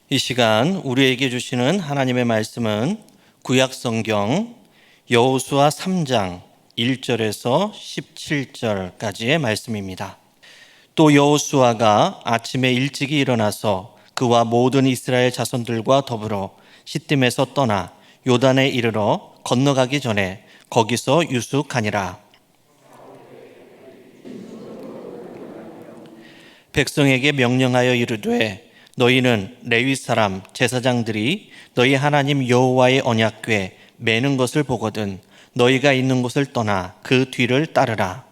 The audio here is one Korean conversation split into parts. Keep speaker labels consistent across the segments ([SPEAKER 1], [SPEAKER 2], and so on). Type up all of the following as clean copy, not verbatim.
[SPEAKER 1] 이 시간 우리에게 주시는 하나님의 말씀은 구약성경 여호수아 3장 1절에서 17절까지의 말씀입니다. 또 여호수아가 아침에 일찍이 일어나서 그와 모든 이스라엘 자손들과 더불어 시딤에서 떠나 요단에 이르러 건너가기 전에 거기서 유숙하니라. 백성에게 명령하여 이르되 너희는 레위 사람 제사장들이 너희 하나님 여호와의 언약궤 매는 것을 보거든 너희가 있는 곳을 떠나 그 뒤를 따르라.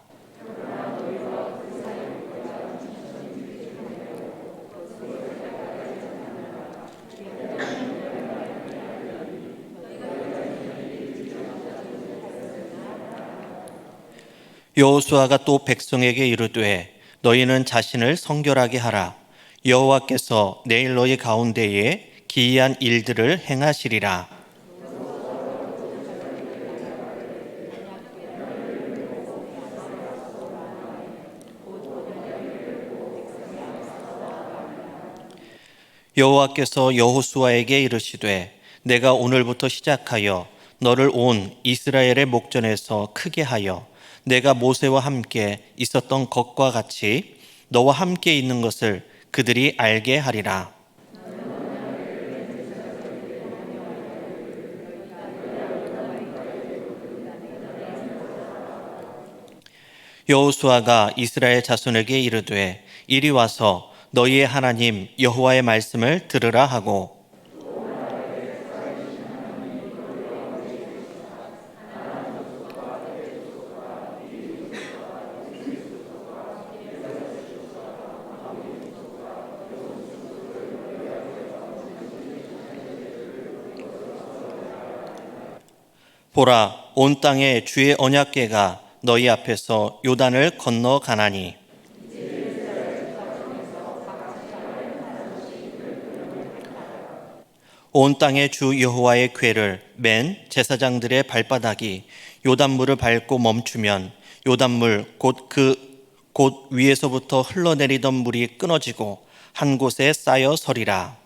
[SPEAKER 1] 여호수아가 또 백성에게 이르되 너희는 자신을 성결하게 하라. 여호와께서 내일 너희 가운데에 기이한 일들을 행하시리라. 여호와께서 여호수아에게 이르시되 내가 오늘부터 시작하여 너를 온 이스라엘의 목전에서 크게 하여 내가 모세와 함께 있었던 것과 같이 너와 함께 있는 것을 그들이 알게 하리라. 여호수아가 이스라엘 자손에게 이르되 이리 와서 너희의 하나님 여호와의 말씀을 들으라 하고 보라 온 땅에 주의 언약궤가 너희 앞에서 요단을 건너 가나니 온 땅에 주 여호와의 궤를 맨 제사장들의 발바닥이 요단물을 밟고 멈추면 요단물 곧 위에서부터 흘러내리던 물이 끊어지고 한 곳에 쌓여 서리라.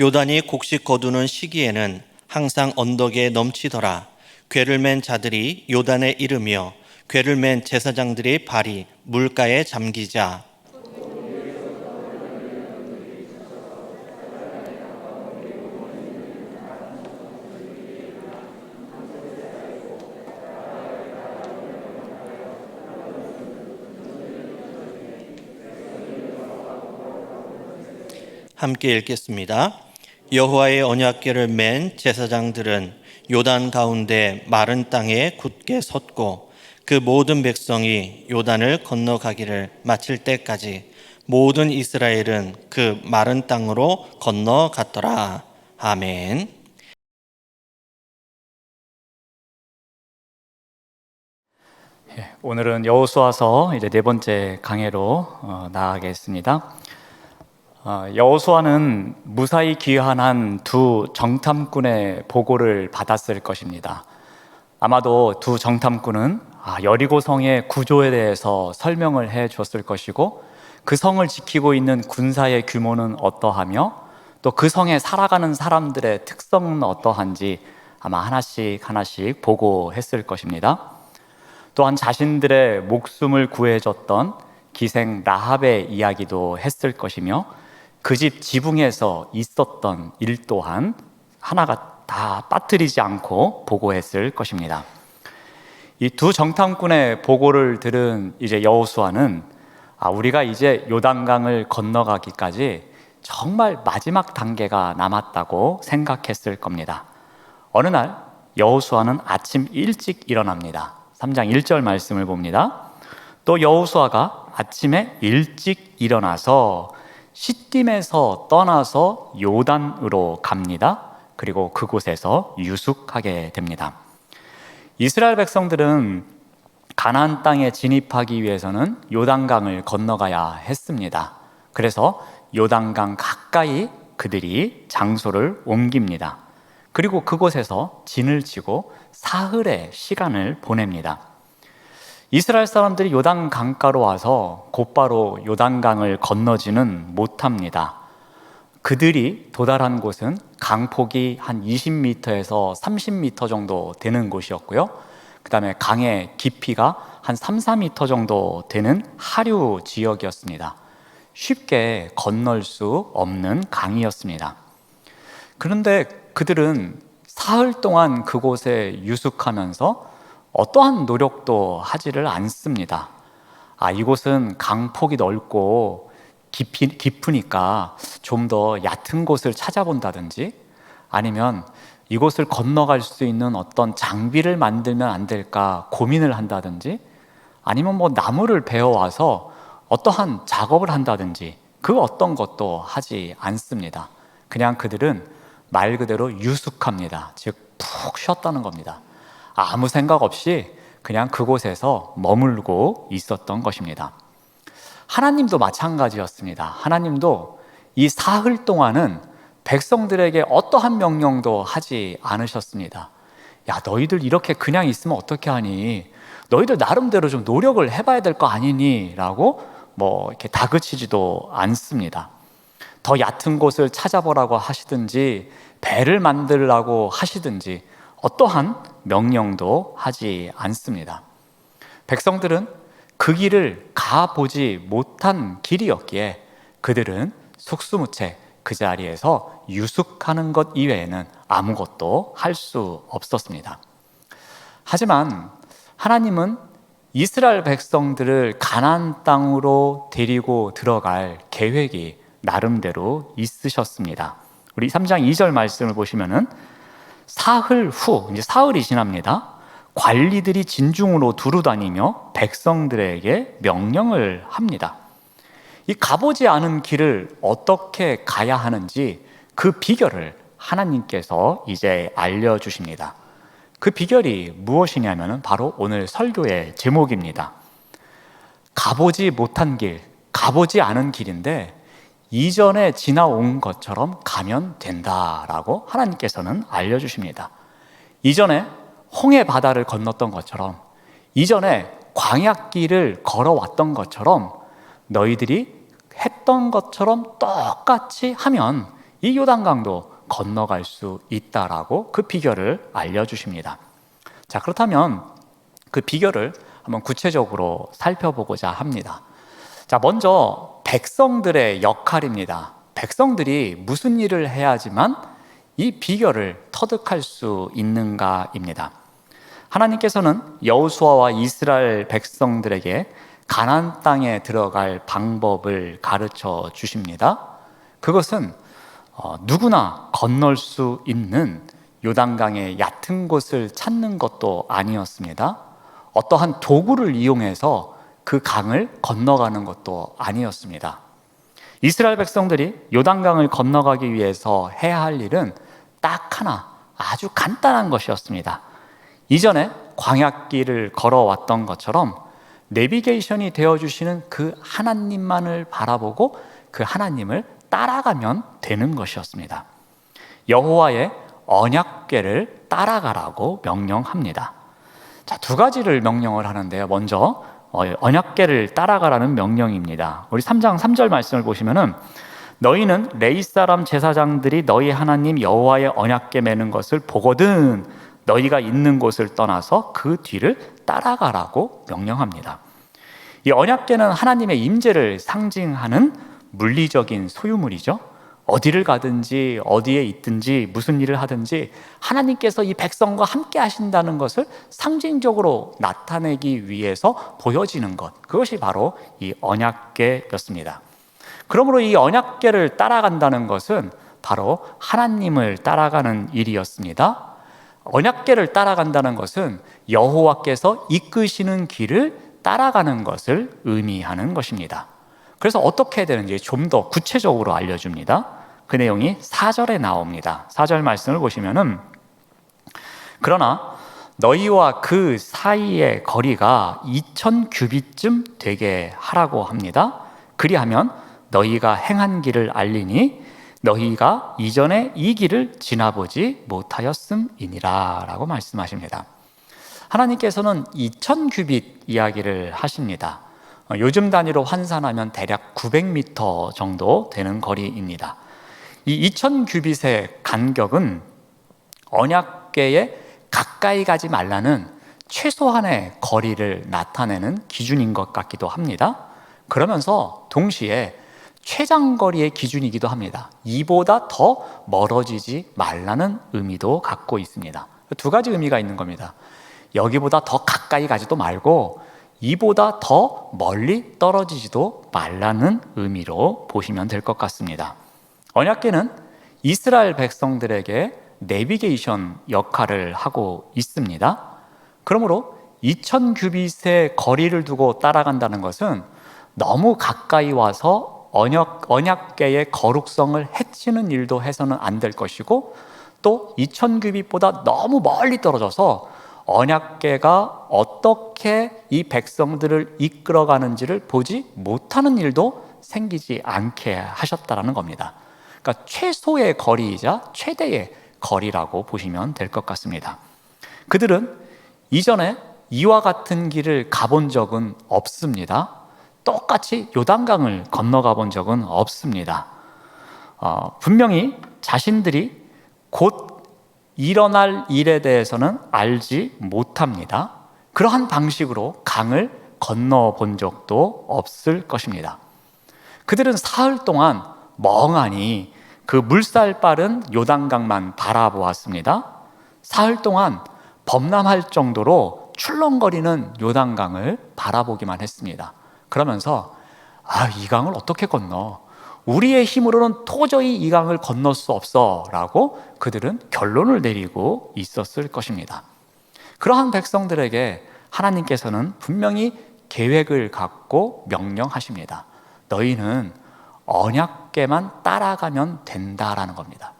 [SPEAKER 1] 요단이 곡식 거두는 시기에는 항상 언덕에 넘치더라. 궤를 맨 자들이 요단에 이르며 궤를 맨 제사장들의 발이 물가에 잠기자 함께 읽겠습니다. 여호와의 언약궤를 맨 제사장들은 요단 가운데 마른 땅에 굳게 섰고 그 모든 백성이 요단을 건너가기를 마칠 때까지 모든 이스라엘은 그 마른 땅으로 건너갔더라. 아멘.
[SPEAKER 2] 오늘은 여호수아서 이제 네 번째 강해로 나아가겠습니다. 여호수아는 무사히 귀환한 두 정탐꾼의 보고를 받았을 것입니다. 아마도 두 정탐꾼은 여리고 성의 구조에 대해서 설명을 해 줬을 것이고 그 성을 지키고 있는 군사의 규모는 어떠하며 또 그 성에 살아가는 사람들의 특성은 어떠한지 아마 하나씩 보고했을 것입니다. 또한 자신들의 목숨을 구해줬던 기생 라합의 이야기도 했을 것이며 그 집 지붕에서 있었던 일 또한 하나가 다 빠뜨리지 않고 보고했을 것입니다. 이 두 정탐꾼의 보고를 들은 이제 여호수아는 우리가 이제 요단강을 건너가기까지 정말 마지막 단계가 남았다고 생각했을 겁니다. 어느 날 여호수아는 아침 일찍 일어납니다. 3장 1절 말씀을 봅니다. 또 여호수아가 아침에 일찍 일어나서 시딤에서 떠나서 요단으로 갑니다. 그리고 그곳에서 유숙하게 됩니다. 이스라엘 백성들은 가나안 땅에 진입하기 위해서는 요단강을 건너가야 했습니다. 그래서 요단강 가까이 그들이 장소를 옮깁니다. 그리고 그곳에서 진을 치고 사흘의 시간을 보냅니다. 이스라엘 사람들이 요단 강가로 와서 곧바로 요단강을 건너지는 못합니다. 그들이 도달한 곳은 강폭이 한 20m에서 30m 정도 되는 곳이었고요. 그 다음에 강의 깊이가 한 3, 4m 정도 되는 하류 지역이었습니다. 쉽게 건널 수 없는 강이었습니다. 그런데 그들은 사흘 동안 그곳에 유숙하면서 어떠한 노력도 하지를 않습니다. 이곳은 강폭이 넓고 깊으니까 좀 더 얕은 곳을 찾아본다든지, 아니면 이곳을 건너갈 수 있는 어떤 장비를 만들면 안 될까 고민을 한다든지, 아니면 나무를 베어와서 어떠한 작업을 한다든지, 그 어떤 것도 하지 않습니다. 그냥 그들은 말 그대로 유숙합니다. 즉 푹 쉬었다는 겁니다. 아무 생각 없이 그냥 그곳에서 머물고 있었던 것입니다. 하나님도 마찬가지였습니다. 하나님도 이 사흘 동안은 백성들에게 어떠한 명령도 하지 않으셨습니다. 야, 너희들 이렇게 그냥 있으면 어떻게 하니? 너희들 나름대로 좀 노력을 해봐야 될 거 아니니? 라고 이렇게 다그치지도 않습니다. 더 얕은 곳을 찾아보라고 하시든지, 배를 만들라고 하시든지, 어떠한 명령도 하지 않습니다. 백성들은 그 길을 가보지 못한 길이었기에 그들은 속수무책 그 자리에서 유숙하는 것 이외에는 아무것도 할 수 없었습니다. 하지만 하나님은 이스라엘 백성들을 가나안 땅으로 데리고 들어갈 계획이 나름대로 있으셨습니다. 우리 3장 2절 말씀을 보시면은 사흘 후, 이제 사흘이 지납니다. 관리들이 진중으로 두루다니며 백성들에게 명령을 합니다. 이 가보지 않은 길을 어떻게 가야 하는지 그 비결을 하나님께서 이제 알려주십니다. 그 비결이 무엇이냐면 바로 오늘 설교의 제목입니다. 가보지 못한 길, 가보지 않은 길인데 이전에 지나온 것처럼 가면 된다라고 하나님께서는 알려주십니다. 이전에 홍해 바다를 건넜던 것처럼, 이전에 광야길을 걸어왔던 것처럼 너희들이 했던 것처럼 똑같이 하면 이 요단강도 건너갈 수 있다라고 그 비결을 알려주십니다. 자, 그렇다면 그 비결을 한번 구체적으로 살펴보고자 합니다. 자, 먼저 백성들의 역할입니다. 백성들이 무슨 일을 해야지만 이 비결을 터득할 수 있는가입니다. 하나님께서는 여호수아와 이스라엘 백성들에게 가나안 땅에 들어갈 방법을 가르쳐 주십니다. 그것은 누구나 건널 수 있는 요단강의 얕은 곳을 찾는 것도 아니었습니다. 어떠한 도구를 이용해서 그 강을 건너가는 것도 아니었습니다. 이스라엘 백성들이 요단강을 건너가기 위해서 해야 할 일은 딱 하나, 아주 간단한 것이었습니다. 이전에 광야길을 걸어왔던 것처럼 내비게이션이 되어주시는 그 하나님만을 바라보고 그 하나님을 따라가면 되는 것이었습니다. 여호와의 언약궤를 따라가라고 명령합니다. 자, 두 가지를 명령을 하는데요. 먼저 언약궤를 따라가라는 명령입니다. 우리 3장 3절 말씀을 보시면은 너희는 레위 사람 제사장들이 너희 하나님 여호와의 언약궤 매는 것을 보거든 너희가 있는 곳을 떠나서 그 뒤를 따라가라고 명령합니다. 이 언약궤는 하나님의 임재를 상징하는 물리적인 소유물이죠. 어디를 가든지 어디에 있든지 무슨 일을 하든지 하나님께서 이 백성과 함께 하신다는 것을 상징적으로 나타내기 위해서 보여지는 것, 그것이 바로 이 언약궤였습니다. 그러므로 이 언약궤를 따라간다는 것은 바로 하나님을 따라가는 일이었습니다. 언약궤를 따라간다는 것은 여호와께서 이끄시는 길을 따라가는 것을 의미하는 것입니다. 그래서 어떻게 해야 되는지 좀 더 구체적으로 알려줍니다. 그 내용이 4절에 나옵니다. 4절 말씀을 보시면은 그러나 너희와 그 사이의 거리가 2000규빗쯤 되게 하라고 합니다. 그리하면 너희가 행한 길을 알리니 너희가 이전에 이 길을 지나보지 못하였음이니라 라고 말씀하십니다. 하나님께서는 2000규빗 이야기를 하십니다. 요즘 단위로 환산하면 대략 900m 정도 되는 거리입니다. 이 2000규빗의 간격은 언약궤에 가까이 가지 말라는 최소한의 거리를 나타내는 기준인 것 같기도 합니다. 그러면서 동시에 최장거리의 기준이기도 합니다. 이보다 더 멀어지지 말라는 의미도 갖고 있습니다. 두 가지 의미가 있는 겁니다. 여기보다 더 가까이 가지도 말고 이보다 더 멀리 떨어지지도 말라는 의미로 보시면 될 것 같습니다. 언약궤는 이스라엘 백성들에게 내비게이션 역할을 하고 있습니다. 그러므로 2000규빗의 거리를 두고 따라간다는 것은 너무 가까이 와서 언약궤의 거룩성을 해치는 일도 해서는 안 될 것이고, 또 2000규빗보다 너무 멀리 떨어져서 언약궤가 어떻게 이 백성들을 이끌어가는지를 보지 못하는 일도 생기지 않게 하셨다는 겁니다. 그러니까 최소의 거리이자 최대의 거리라고 보시면 될 것 같습니다. 그들은 이전에 이와 같은 길을 가본 적은 없습니다. 똑같이 요단강을 건너가 본 적은 없습니다. 분명히 자신들이 곧 일어날 일에 대해서는 알지 못합니다. 그러한 방식으로 강을 건너 본 적도 없을 것입니다. 그들은 사흘 동안 멍하니 그 물살 빠른 요단강만 바라보았습니다. 사흘 동안 범람할 정도로 출렁거리는 요단강을 바라보기만 했습니다. 그러면서 이 강을 어떻게 건너? 우리의 힘으로는 도저히 이 강을 건널 수 없어 라고 그들은 결론을 내리고 있었을 것입니다. 그러한 백성들에게 하나님께서는 분명히 계획을 갖고 명령하십니다. 너희는 언약궤만 따라가면 된다라는 겁니다.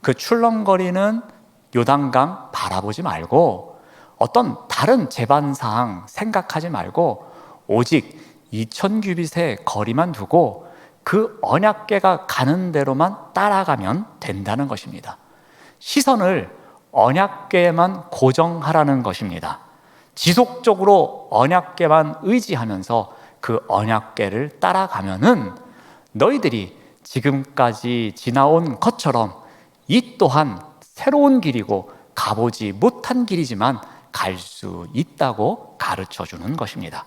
[SPEAKER 2] 그 출렁거리는 요단강 바라보지 말고 어떤 다른 제반사항 생각하지 말고 오직 2000규빗의 거리만 두고 그 언약궤가 가는 대로만 따라가면 된다는 것입니다. 시선을 언약궤에만 고정하라는 것입니다. 지속적으로 언약궤만 의지하면서 그 언약궤를 따라가면은 너희들이 지금까지 지나온 것처럼 이 또한 새로운 길이고 가보지 못한 길이지만 갈 수 있다고 가르쳐 주는 것입니다.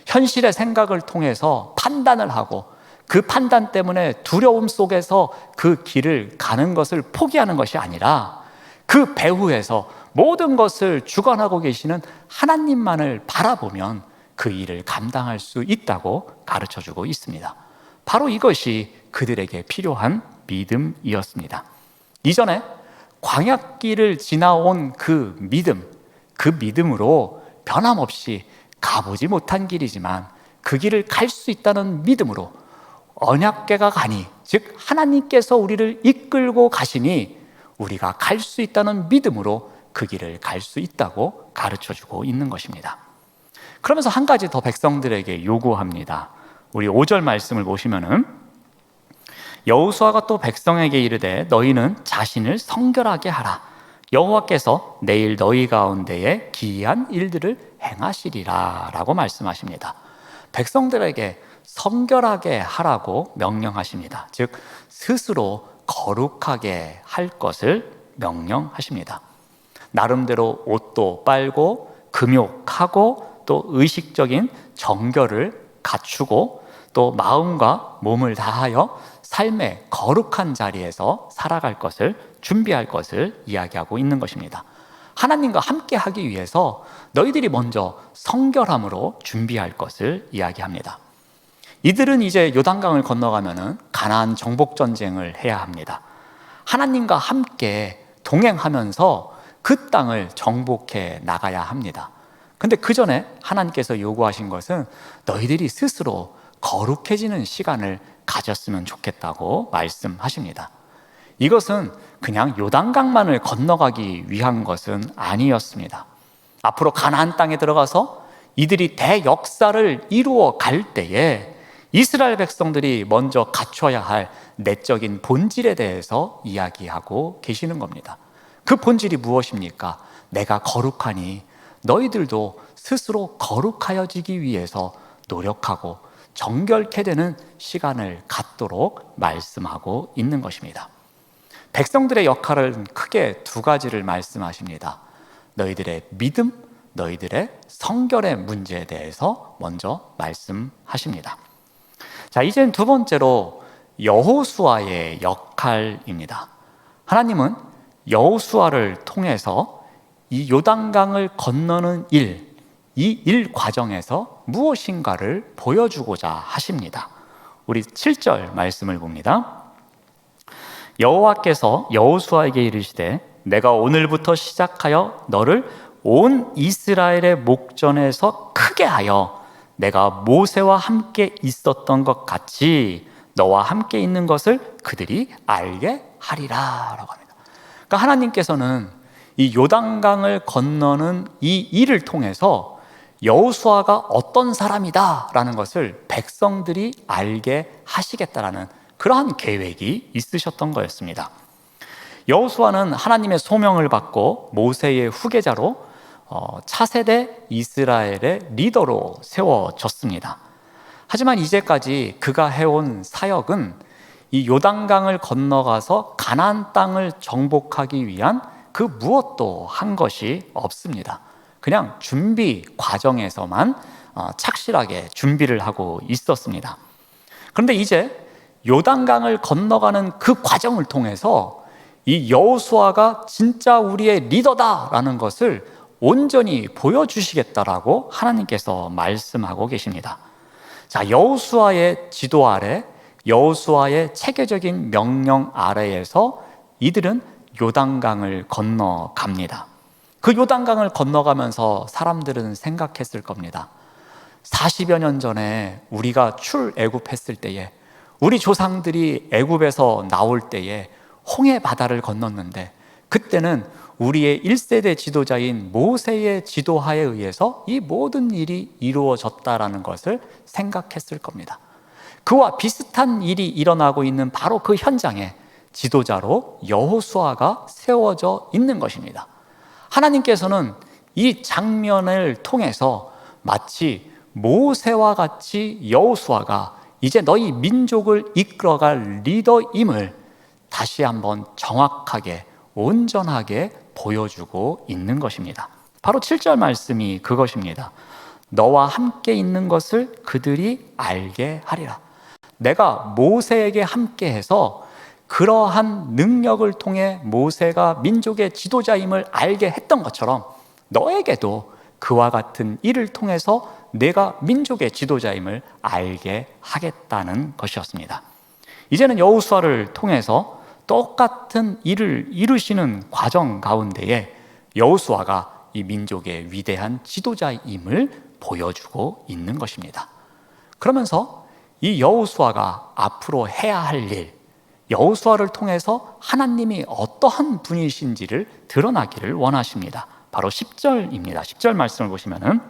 [SPEAKER 2] 현실의 생각을 통해서 판단을 하고 그 판단 때문에 두려움 속에서 그 길을 가는 것을 포기하는 것이 아니라 그 배후에서 모든 것을 주관하고 계시는 하나님만을 바라보면 그 일을 감당할 수 있다고 가르쳐 주고 있습니다. 바로 이것이 그들에게 필요한 믿음이었습니다. 이전에 광야길을 지나온 그 믿음으로 변함없이 가보지 못한 길이지만 그 길을 갈 수 있다는 믿음으로 언약궤가 가니, 즉 하나님께서 우리를 이끌고 가시니 우리가 갈 수 있다는 믿음으로 그 길을 갈 수 있다고 가르쳐주고 있는 것입니다. 그러면서 한 가지 더 백성들에게 요구합니다. 우리 5절 말씀을 보시면은 여호수아가 또 백성에게 이르되 너희는 자신을 성결하게 하라. 여호와께서 내일 너희 가운데에 기이한 일들을 행하시리라 라고 말씀하십니다. 백성들에게 성결하게 하라고 명령하십니다. 즉 스스로 거룩하게 할 것을 명령하십니다. 나름대로 옷도 빨고 금욕하고 또 의식적인 정결을 갖추고 또 마음과 몸을 다하여 삶의 거룩한 자리에서 살아갈 것을 준비할 것을 이야기하고 있는 것입니다. 하나님과 함께 하기 위해서 너희들이 먼저 성결함으로 준비할 것을 이야기합니다. 이들은 이제 요단강을 건너가면은 가나안 정복 전쟁을 해야 합니다. 하나님과 함께 동행하면서 그 땅을 정복해 나가야 합니다. 근데 그 전에 하나님께서 요구하신 것은 너희들이 스스로 거룩해지는 시간을 가졌으면 좋겠다고 말씀하십니다. 이것은 그냥 요단강만을 건너가기 위한 것은 아니었습니다. 앞으로 가나안 땅에 들어가서 이들이 대역사를 이루어 갈 때에 이스라엘 백성들이 먼저 갖춰야 할 내적인 본질에 대해서 이야기하고 계시는 겁니다. 그 본질이 무엇입니까? 내가 거룩하니 너희들도 스스로 거룩하여지기 위해서 노력하고 정결케 되는 시간을 갖도록 말씀하고 있는 것입니다. 백성들의 역할은 크게 두 가지를 말씀하십니다. 너희들의 믿음, 너희들의 성결의 문제에 대해서 먼저 말씀하십니다. 자, 이제는 두 번째로 여호수아의 역할입니다. 하나님은 여호수아를 통해서 이 요단강을 건너는 일, 이 일 과정에서 무엇인가를 보여주고자 하십니다. 우리 7절 말씀을 봅니다. 여호와께서 여호수아에게 이르시되 내가 오늘부터 시작하여 너를 온 이스라엘의 목전에서 크게 하여 내가 모세와 함께 있었던 것 같이 너와 함께 있는 것을 그들이 알게 하리라 라고 합니다. 그러니까 하나님께서는 이 요단강을 건너는 이 일을 통해서 여호수아가 어떤 사람이다 라는 것을 백성들이 알게 하시겠다라는 그러한 계획이 있으셨던 거였습니다. 여호수아는 하나님의 소명을 받고 모세의 후계자로 차세대 이스라엘의 리더로 세워졌습니다. 하지만 이제까지 그가 해온 사역은 이 요단강을 건너가서 가나안 땅을 정복하기 위한 그 무엇도 한 것이 없습니다. 그냥 준비 과정에서만 착실하게 준비를 하고 있었습니다. 그런데 이제 요단강을 건너가는 그 과정을 통해서 이 여호수아가 진짜 우리의 리더다라는 것을 온전히 보여주시겠다라고 하나님께서 말씀하고 계십니다. 자, 여호수아의 지도 아래, 여호수아의 체계적인 명령 아래에서 이들은 요단강을 건너갑니다. 그 요단강을 건너가면서 사람들은 생각했을 겁니다. 40여 년 전에 우리가 출애굽했을 때에 우리 조상들이 애굽에서 나올 때에 홍해 바다를 건넜는데 그때는 우리의 1세대 지도자인 모세의 지도하에 의해서 이 모든 일이 이루어졌다라는 것을 생각했을 겁니다. 그와 비슷한 일이 일어나고 있는 바로 그 현장에 지도자로 여호수아가 세워져 있는 것입니다. 하나님께서는 이 장면을 통해서 마치 모세와 같이 여호수아가 이제 너희 민족을 이끌어갈 리더임을 다시 한번 정확하게 온전하게 보여주고 있는 것입니다. 바로 7절 말씀이 그것입니다. 너와 함께 있는 것을 그들이 알게 하리라. 내가 모세에게 함께해서 그러한 능력을 통해 모세가 민족의 지도자임을 알게 했던 것처럼 너에게도 그와 같은 일을 통해서 내가 민족의 지도자임을 알게 하겠다는 것이었습니다. 이제는 여호수아를 통해서 똑같은 일을 이루시는 과정 가운데에 여호수아가 이 민족의 위대한 지도자임을 보여주고 있는 것입니다. 그러면서 이 여호수아가 앞으로 해야 할 일, 여호수아를 통해서 하나님이 어떠한 분이신지를 드러나기를 원하십니다. 바로 10절입니다. 10절 말씀을 보시면은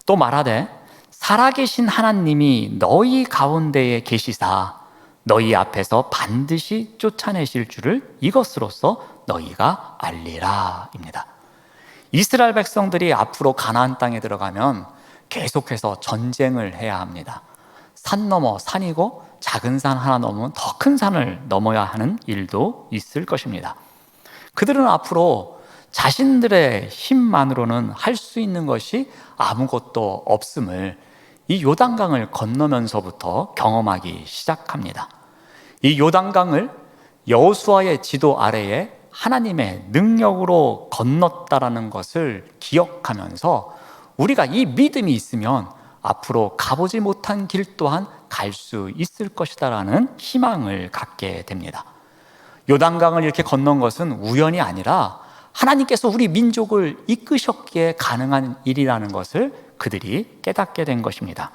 [SPEAKER 2] 또 말하되 살아계신 하나님이 너희 가운데에 계시사 너희 앞에서 반드시 쫓아내실 줄을 이것으로써 너희가 알리라 입니다. 이스라엘 백성들이 앞으로 가나안 땅에 들어가면 계속해서 전쟁을 해야 합니다. 산 넘어 산이고 작은 산 하나 넘으면 더 큰 산을 넘어야 하는 일도 있을 것입니다. 그들은 앞으로 자신들의 힘만으로는 할 수 있는 것이 아무것도 없음을 이 요단강을 건너면서부터 경험하기 시작합니다. 이 요단강을 여호수아의 지도 아래에 하나님의 능력으로 건넜다라는 것을 기억하면서 우리가 이 믿음이 있으면 앞으로 가보지 못한 길 또한 갈 수 있을 것이다라는 희망을 갖게 됩니다. 요단강을 이렇게 건넌 것은 우연이 아니라 하나님께서 우리 민족을 이끄셨기에 가능한 일이라는 것을 그들이 깨닫게 된 것입니다.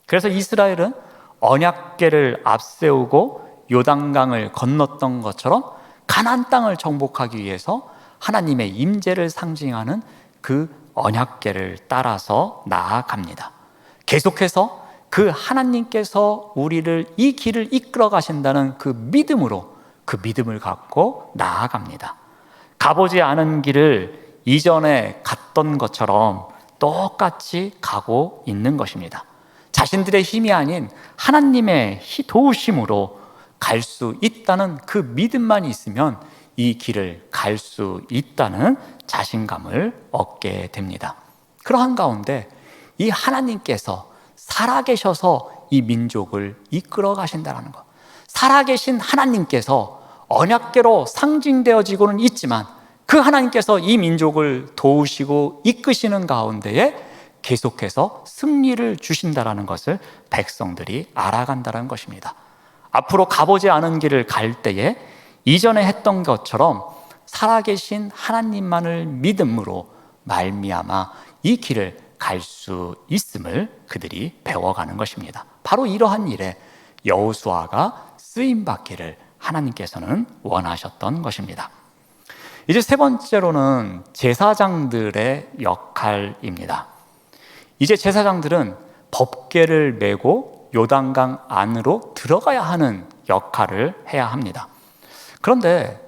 [SPEAKER 2] 그래서 이스라엘은 언약궤를 앞세우고 요단강을 건넜던 것처럼 가나안 땅을 정복하기 위해서 하나님의 임재를 상징하는 그 언약궤를 따라서 나아갑니다. 계속해서 그 하나님께서 우리를 이 길을 이끌어 가신다는 그 믿음으로, 그 믿음을 갖고 나아갑니다. 가보지 않은 길을 이전에 갔던 것처럼 똑같이 가고 있는 것입니다. 자신들의 힘이 아닌 하나님의 도우심으로 갈 수 있다는 그 믿음만 있으면 이 길을 갈 수 있다는 자신감을 얻게 됩니다. 그러한 가운데 이 하나님께서 살아계셔서 이 민족을 이끌어 가신다는 것, 살아계신 하나님께서 언약궤로 상징되어지고는 있지만 그 하나님께서 이 민족을 도우시고 이끄시는 가운데에 계속해서 승리를 주신다는 것을 백성들이 알아간다는 것입니다. 앞으로 가보지 않은 길을 갈 때에 이전에 했던 것처럼 살아계신 하나님만을 믿음으로 말미암아 이 길을 갈 수 있음을 그들이 배워가는 것입니다. 바로 이러한 일에 여호수아가 쓰임받기를 하나님께서는 원하셨던 것입니다. 이제 세 번째로는 제사장들의 역할입니다. 이제 제사장들은 법궤를 메고 요단강 안으로 들어가야 하는 역할을 해야 합니다. 그런데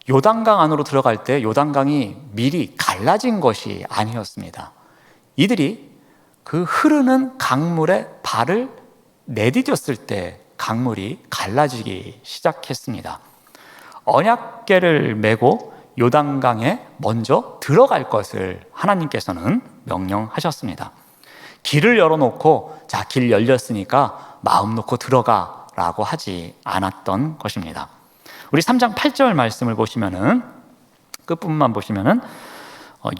[SPEAKER 2] 요단강 안으로 들어갈 때 요단강이 미리 갈라진 것이 아니었습니다. 이들이 그 흐르는 강물에 발을 내디뎠을 때 강물이 갈라지기 시작했습니다. 언약궤를 메고 요단강에 먼저 들어갈 것을 하나님께서는 명령하셨습니다. 길을 열어놓고 자, 길 열렸으니까 마음 놓고 들어가라고 하지 않았던 것입니다. 우리 3장 8절 말씀을 보시면은 끝부분만 보시면은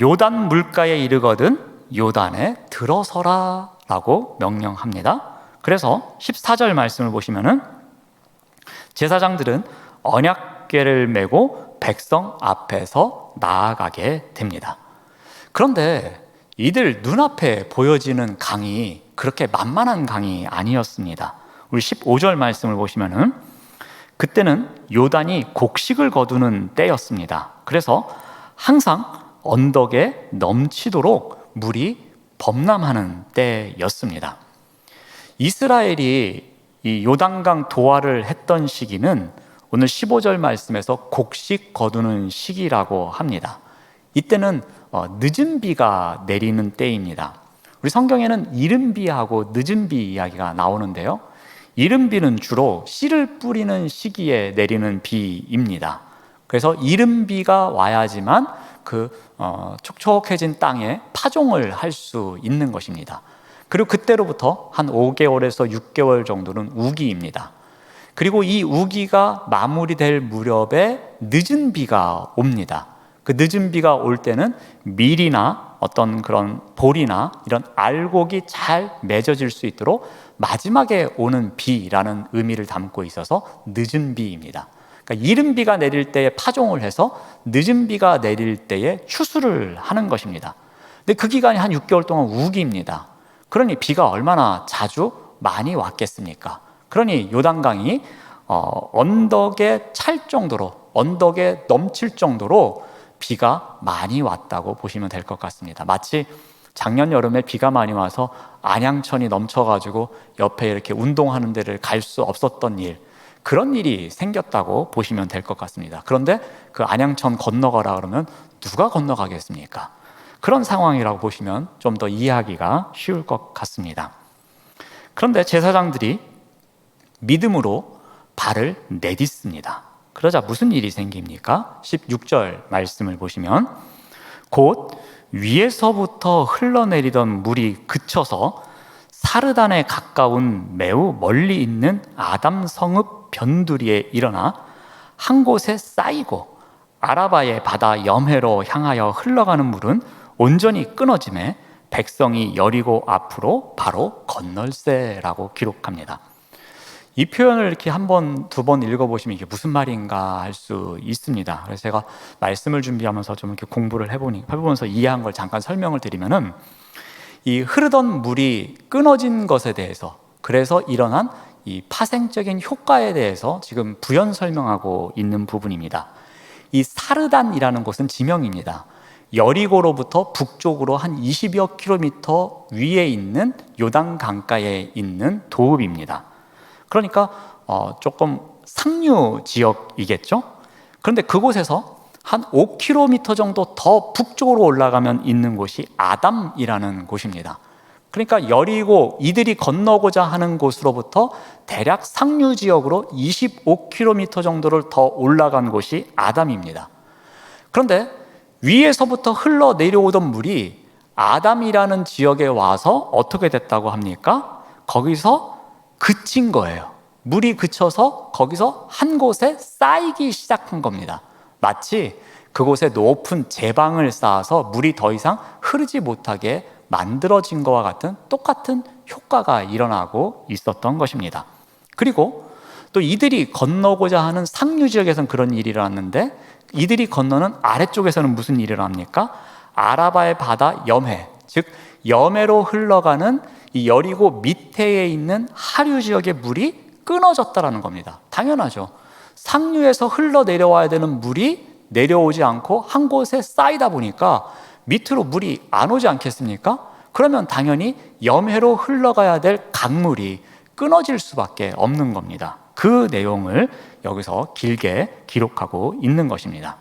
[SPEAKER 2] 요단 물가에 이르거든 요단에 들어서라 라고 명령합니다. 그래서 14절 말씀을 보시면은 제사장들은 언약궤를 메고 백성 앞에서 나아가게 됩니다. 그런데 이들 눈앞에 보여지는 강이 그렇게 만만한 강이 아니었습니다. 우리 15절 말씀을 보시면은 그때는 요단이 곡식을 거두는 때였습니다. 그래서 항상 언덕에 넘치도록 물이 범람하는 때였습니다. 이스라엘이 이 요단강 도하를 했던 시기는 오늘 15절 말씀에서 곡식 거두는 시기라고 합니다. 이때는 늦은 비가 내리는 때입니다. 우리 성경에는 이른 비하고 늦은 비 이야기가 나오는데요. 이른 비는 주로 씨를 뿌리는 시기에 내리는 비입니다. 그래서 이른 비가 와야지만 그 촉촉해진 땅에 파종을 할 수 있는 것입니다. 그리고 그때로부터 한 5개월에서 6개월 정도는 우기입니다. 그리고 이 우기가 마무리될 무렵에 늦은 비가 옵니다. 그 늦은 비가 올 때는 밀이나 어떤 그런 볼이나 이런 알곡이 잘 맺어질 수 있도록 마지막에 오는 비라는 의미를 담고 있어서 늦은 비입니다. 그러니까 이른 비가 내릴 때에 파종을 해서 늦은 비가 내릴 때에 추수를 하는 것입니다. 근데 그 기간이 한 6개월 동안 우기입니다. 그러니 비가 얼마나 자주 많이 왔겠습니까? 그러니 요단강이 언덕에 찰 정도로, 언덕에 넘칠 정도로 비가 많이 왔다고 보시면 될 것 같습니다. 마치 작년 여름에 비가 많이 와서 안양천이 넘쳐가지고 옆에 이렇게 운동하는 데를 갈 수 없었던 일, 그런 일이 생겼다고 보시면 될 것 같습니다. 그런데 그 안양천 건너가라 그러면 누가 건너가겠습니까? 그런 상황이라고 보시면 좀 더 이해하기가 쉬울 것 같습니다. 그런데 제사장들이 믿음으로 발을 내딛습니다. 그러자 무슨 일이 생깁니까? 16절 말씀을 보시면 곧 위에서부터 흘러내리던 물이 그쳐서 사르단에 가까운 매우 멀리 있는 아담 성읍 변두리에 일어나 한 곳에 쌓이고 아라바의 바다 염해로 향하여 흘러가는 물은 온전히 끊어짐에 백성이 여리고 앞으로 바로 건널세라고 기록합니다. 이 표현을 이렇게 한 번, 두 번 읽어보시면 이게 무슨 말인가 할 수 있습니다. 그래서 제가 말씀을 준비하면서 좀 이렇게 공부를 해보면서 이해한 걸 잠깐 설명을 드리면은 이 흐르던 물이 끊어진 것에 대해서, 그래서 일어난 이 파생적인 효과에 대해서 지금 부연 설명하고 있는 부분입니다. 이 사르단이라는 곳은 지명입니다. 여리고로부터 북쪽으로 한 20여 킬로미터 위에 있는 요단 강가에 있는 도읍입니다. 그러니까 조금 상류 지역이겠죠. 그런데 그곳에서 한 5km 정도 더 북쪽으로 올라가면 있는 곳이 아담이라는 곳입니다. 그러니까 여리고 이들이 건너고자 하는 곳으로부터 대략 상류 지역으로 25km 정도를 더 올라간 곳이 아담입니다. 그런데 위에서부터 흘러내려오던 물이 아담이라는 지역에 와서 어떻게 됐다고 합니까? 거기서 그친 거예요. 물이 그쳐서 거기서 한 곳에 쌓이기 시작한 겁니다. 마치 그곳에 높은 제방을 쌓아서 물이 더 이상 흐르지 못하게 만들어진 것과 같은 똑같은 효과가 일어나고 있었던 것입니다. 그리고 또 이들이 건너고자 하는 상류 지역에서는 그런 일이 일어났는데, 이들이 건너는 아래쪽에서는 무슨 일이 일어납니까? 아라바의 바다 염해, 즉 염해로 흘러가는 이 여리고 밑에 있는 하류 지역의 물이 끊어졌다라는 겁니다. 당연하죠. 상류에서 흘러내려와야 되는 물이 내려오지 않고 한 곳에 쌓이다 보니까 밑으로 물이 안 오지 않겠습니까? 그러면 당연히 염해로 흘러가야 될 강물이 끊어질 수밖에 없는 겁니다. 그 내용을 여기서 길게 기록하고 있는 것입니다.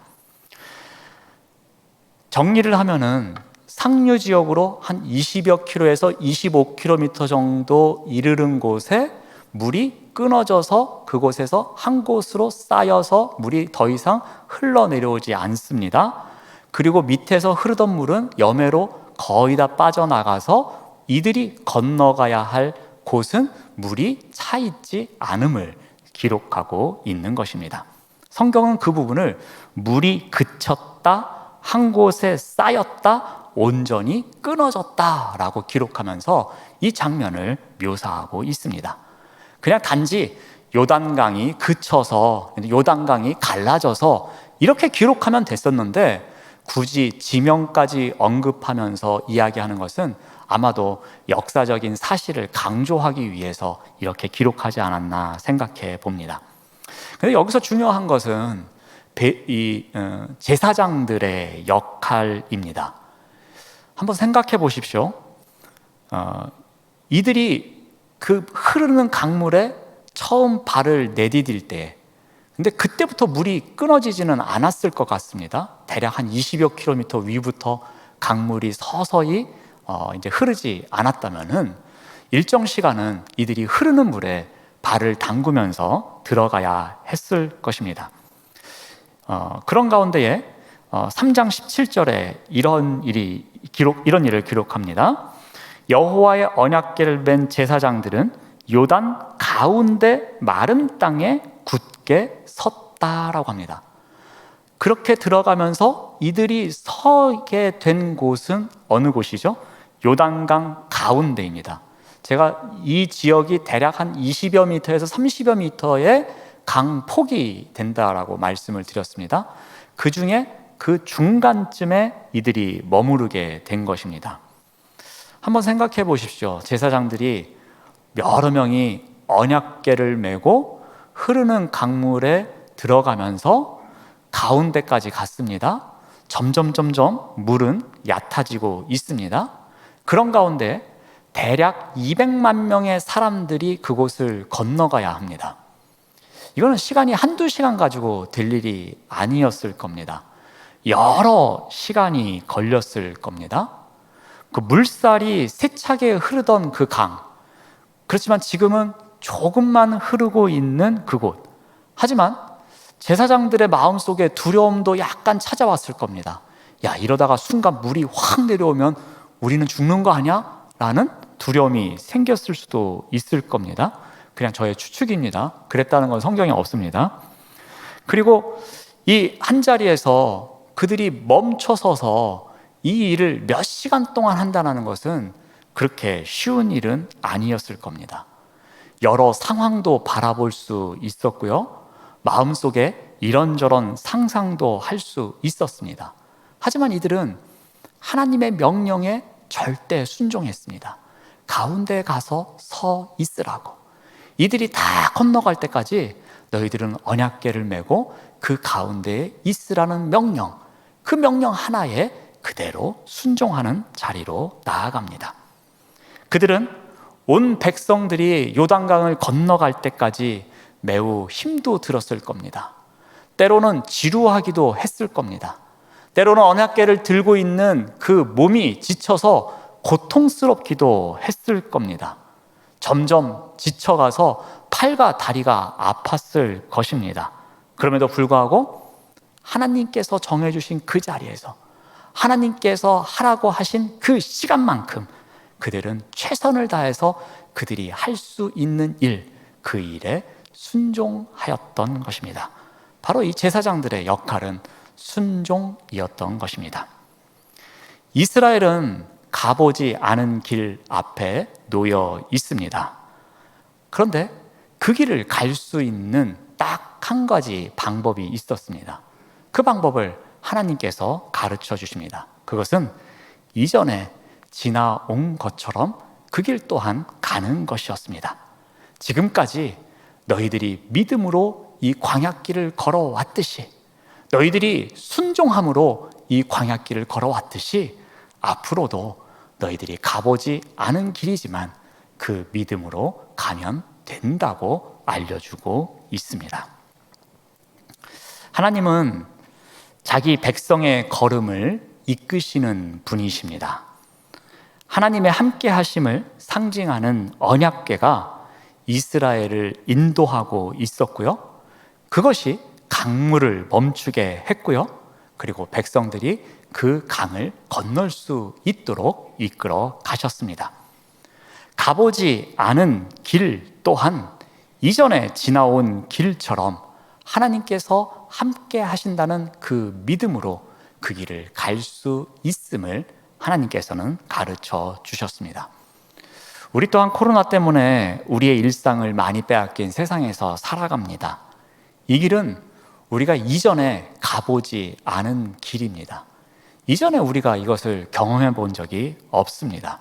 [SPEAKER 2] 정리를 하면은 상류 지역으로 한 20여 킬로에서 25km 정도 이르는 곳에 물이 끊어져서 그곳에서 한 곳으로 쌓여서 물이 더 이상 흘러내려오지 않습니다. 그리고 밑에서 흐르던 물은 염해로 거의 다 빠져나가서 이들이 건너가야 할 곳은 물이 차 있지 않음을 기록하고 있는 것입니다. 성경은 그 부분을 물이 그쳤다, 한 곳에 쌓였다, 온전히 끊어졌다라고 기록하면서 이 장면을 묘사하고 있습니다. 그냥 단지 요단강이 그쳐서, 요단강이 갈라져서 이렇게 기록하면 됐었는데 굳이 지명까지 언급하면서 이야기하는 것은 아마도 역사적인 사실을 강조하기 위해서 이렇게 기록하지 않았나 생각해 봅니다. 그런데 여기서 중요한 것은 제사장들의 역할입니다. 한번 생각해 보십시오. 이들이 그 흐르는 강물에 처음 발을 내디딜 때, 근데 그때부터 물이 끊어지지는 않았을 것 같습니다. 대략 한 20여 킬로미터 위부터 강물이 서서히 이제 흐르지 않았다면은 일정 시간은 이들이 흐르는 물에 발을 담그면서 들어가야 했을 것입니다. 그런 가운데에 3장 17절에 이런 일을 기록합니다. 여호와의 언약궤를 맨 제사장들은 요단 가운데 마른 땅에 굳게 섰다라고 합니다. 그렇게 들어가면서 이들이 서게 된 곳은 어느 곳이죠? 요단강 가운데입니다. 제가 이 지역이 대략 한 20여 미터에서 30여 미터의 강폭이 된다라고 말씀을 드렸습니다. 그 중에 그 중간쯤에 이들이 머무르게 된 것입니다. 한번 생각해 보십시오. 제사장들이 여러 명이 언약궤를 메고 흐르는 강물에 들어가면서 가운데까지 갔습니다. 점점 물은 얕아지고 있습니다. 그런 가운데 대략 200만 명의 사람들이 그곳을 건너가야 합니다. 이거는 시간이 한두 시간 가지고 될 일이 아니었을 겁니다. 여러 시간이 걸렸을 겁니다. 그 물살이 세차게 흐르던 그 강, 그렇지만 지금은 조금만 흐르고 있는 그곳. 하지만 제사장들의 마음속에 두려움도 약간 찾아왔을 겁니다. 야, 이러다가 순간 물이 확 내려오면 우리는 죽는 거 아니야? 라는 두려움이 생겼을 수도 있을 겁니다. 그냥 저의 추측입니다. 그랬다는 건 성경에 없습니다. 그리고 이 한 자리에서 그들이 멈춰서서 이 일을 몇 시간 동안 한다는 것은 그렇게 쉬운 일은 아니었을 겁니다. 여러 상황도 바라볼 수 있었고요. 마음속에 이런저런 상상도 할 수 있었습니다. 하지만 이들은 하나님의 명령에 절대 순종했습니다. 가운데 가서 서 있으라고. 이들이 다 건너갈 때까지 너희들은 언약궤를 메고 그 가운데에 있으라는 명령, 그 명령 하나에 그대로 순종하는 자리로 나아갑니다. 그들은 온 백성들이 요단강을 건너갈 때까지 매우 힘도 들었을 겁니다. 때로는 지루하기도 했을 겁니다. 때로는 언약궤를 들고 있는 그 몸이 지쳐서 고통스럽기도 했을 겁니다. 점점 지쳐가서 팔과 다리가 아팠을 것입니다. 그럼에도 불구하고 하나님께서 정해주신 그 자리에서 하나님께서 하라고 하신 그 시간만큼 그들은 최선을 다해서 그들이 할 수 있는 일, 그 일에 순종하였던 것입니다. 바로 이 제사장들의 역할은 순종이었던 것입니다. 이스라엘은 가보지 않은 길 앞에 놓여 있습니다. 그런데 그 길을 갈 수 있는 딱 한 가지 방법이 있었습니다. 그 방법을 하나님께서 가르쳐 주십니다. 그것은 이전에 지나온 것처럼 그 길 또한 가는 것이었습니다. 지금까지 너희들이 믿음으로 이 광야길을 걸어왔듯이, 너희들이 순종함으로 이 광야길을 걸어왔듯이 앞으로도 너희들이 가보지 않은 길이지만 그 믿음으로 가면 된다고 알려주고 있습니다. 하나님은 자기 백성의 걸음을 이끄시는 분이십니다. 하나님의 함께 하심을 상징하는 언약궤가 이스라엘을 인도하고 있었고요. 그것이 강물을 멈추게 했고요. 그리고 백성들이 그 강을 건널 수 있도록 이끌어 가셨습니다. 가보지 않은 길 또한 이전에 지나온 길처럼 하나님께서 함께 하신다는 그 믿음으로 그 길을 갈 수 있음을 하나님께서는 가르쳐 주셨습니다. 우리 또한 코로나 때문에 우리의 일상을 많이 빼앗긴 세상에서 살아갑니다. 이 길은 우리가 이전에 가보지 않은 길입니다. 이전에 우리가 이것을 경험해 본 적이 없습니다.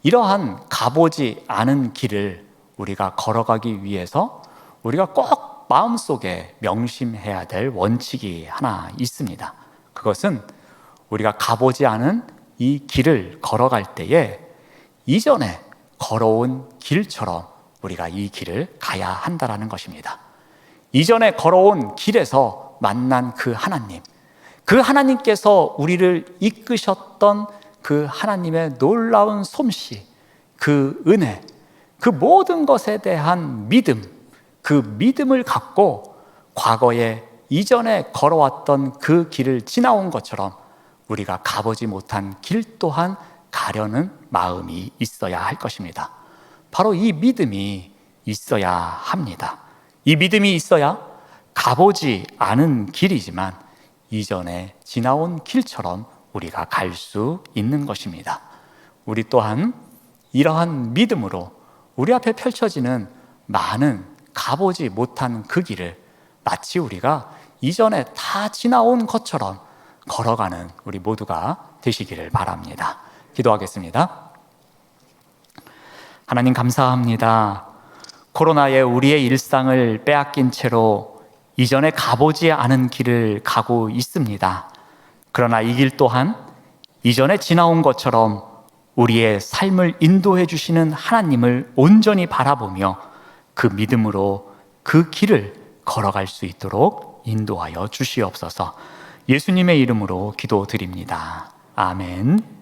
[SPEAKER 2] 이러한 가보지 않은 길을 우리가 걸어가기 위해서 우리가 꼭 마음속에 명심해야 될 원칙이 하나 있습니다. 그것은 우리가 가보지 않은 이 길을 걸어갈 때에 이전에 걸어온 길처럼 우리가 이 길을 가야 한다는 것입니다. 이전에 걸어온 길에서 만난 그 하나님, 그 하나님께서 우리를 이끄셨던 그 하나님의 놀라운 솜씨, 그 은혜, 그 모든 것에 대한 믿음, 그 믿음을 갖고 과거에 이전에 걸어왔던 그 길을 지나온 것처럼 우리가 가보지 못한 길 또한 가려는 마음이 있어야 할 것입니다. 바로 이 믿음이 있어야 합니다. 이 믿음이 있어야 가보지 않은 길이지만 이전에 지나온 길처럼 우리가 갈 수 있는 것입니다. 우리 또한 이러한 믿음으로 우리 앞에 펼쳐지는 많은 가보지 못한 그 길을 마치 우리가 이전에 다 지나온 것처럼 걸어가는 우리 모두가 되시기를 바랍니다. 기도하겠습니다. 하나님 감사합니다. 코로나에 우리의 일상을 빼앗긴 채로 이전에 가보지 않은 길을 가고 있습니다. 그러나 이 길 또한 이전에 지나온 것처럼 우리의 삶을 인도해 주시는 하나님을 온전히 바라보며 그 믿음으로 그 길을 걸어갈 수 있도록 인도하여 주시옵소서. 예수님의 이름으로 기도드립니다. 아멘.